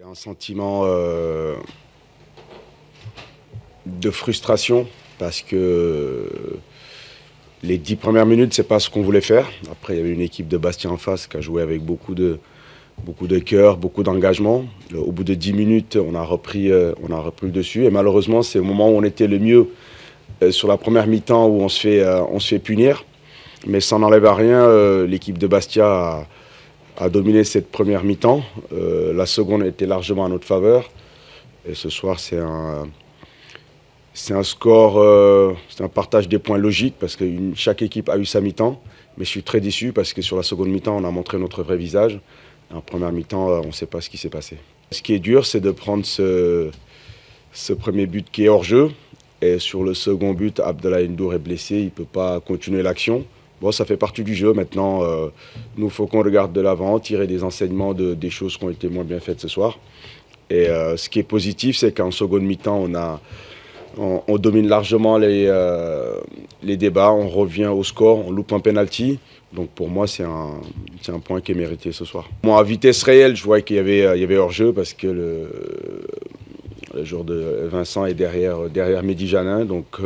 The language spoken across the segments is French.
Un sentiment de frustration parce que les 10 premières minutes, c'est pas ce qu'on voulait faire. Après, il y avait une équipe de Bastia en face qui a joué avec beaucoup de cœur, beaucoup d'engagement. Au bout de 10 minutes, on a repris le dessus. Et malheureusement, c'est au moment où on était le mieux sur la première mi-temps où on se fait punir. Mais ça n'enlève à rien. L'équipe de Bastia a dominé cette première mi-temps. La seconde était largement à notre faveur. Et ce soir, c'est un score, c'est un partage des points logique parce que chaque équipe a eu sa mi-temps. Mais je suis très déçu parce que sur la seconde mi-temps, on a montré notre vrai visage. En première mi-temps, on ne sait pas ce qui s'est passé. Ce qui est dur, c'est de prendre ce premier but qui est hors jeu. Et sur le second but, Abdallah Ndour est blessé, il ne peut pas continuer l'action. Bon, ça fait partie du jeu. Maintenant, nous, il faut qu'on regarde de l'avant, tirer des enseignements des choses qui ont été moins bien faites ce soir. Et ce qui est positif, c'est qu'en seconde mi-temps, on domine largement les débats, on revient au score, on loupe un penalty. Donc pour moi, c'est un point qui est mérité ce soir. Moi, à vitesse réelle, je vois qu'il y avait hors-jeu parce que le joueur de Vincent est derrière Mehdi Janin. Donc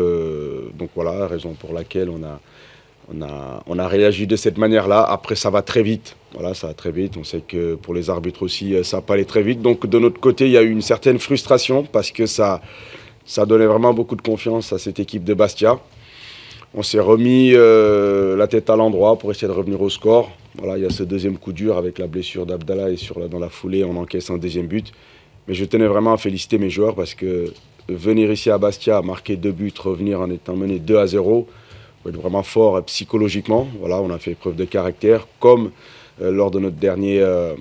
voilà, raison pour laquelle on a réagi de cette manière-là. Après, ça va très vite. Voilà, ça va très vite. On sait que pour les arbitres aussi, ça va pas aller très vite. Donc de notre côté, il y a eu une certaine frustration parce que ça donnait vraiment beaucoup de confiance à cette équipe de Bastia. On s'est remis la tête à l'endroit pour essayer de revenir au score. Voilà, il y a ce deuxième coup dur avec la blessure d'Abdallah et dans la foulée, on encaisse un deuxième but. Mais je tenais vraiment à féliciter mes joueurs parce que venir ici à Bastia, marquer 2 buts, revenir en étant mené 2-0, faut être vraiment fort psychologiquement. Voilà, on a fait preuve de caractère, comme lors de notre dernière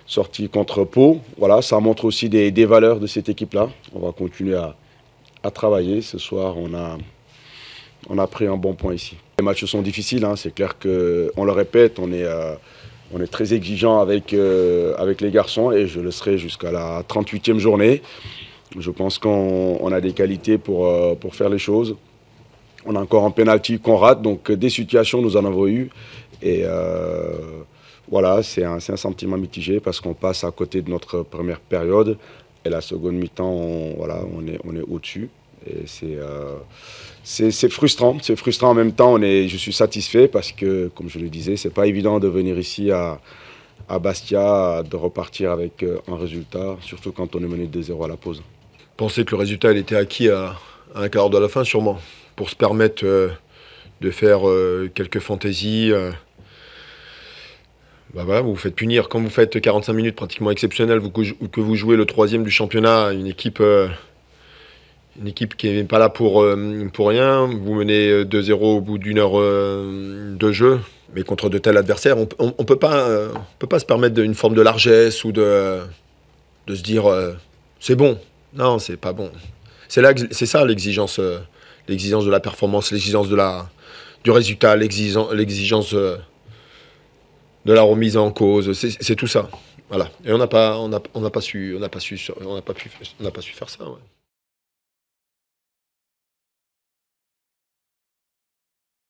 sortie contre Pau. Voilà, ça montre aussi des valeurs de cette équipe-là. On va continuer à travailler. Ce soir, on a pris un bon point ici. Les matchs sont difficiles, hein. C'est clair qu'on le répète, on est très exigeant avec les garçons et je le serai jusqu'à la 38e journée. Je pense qu'on a des qualités pour faire les choses. On a encore un penalty qu'on rate, donc des situations nous en avons eu. Et voilà, c'est un sentiment mitigé parce qu'on passe à côté de notre première période. Et la seconde mi-temps, on est au-dessus. Et c'est frustrant. C'est frustrant en même temps. Je suis satisfait parce que, comme je le disais, c'est pas évident de venir ici à Bastia, de repartir avec un résultat, surtout quand on est mené 2-0 à la pause. Pensez que le résultat il était acquis à un quart de la fin, sûrement, pour se permettre de faire quelques fantaisies. Bah voilà, vous vous faites punir. Quand vous faites 45 minutes pratiquement exceptionnelles, que vous jouez le 3e du championnat, une équipe qui n'est pas là pour rien. Vous menez 2-0 au bout d'une heure de jeu. Mais contre de tels adversaires, on peut pas se permettre une forme de largesse ou de se dire c'est bon. Non, c'est pas bon. C'est ça l'exigence de la performance, l'exigence du résultat, l'exigence de la remise en cause. C'est tout ça. Voilà. Et on n'a pas su faire ça. Ouais.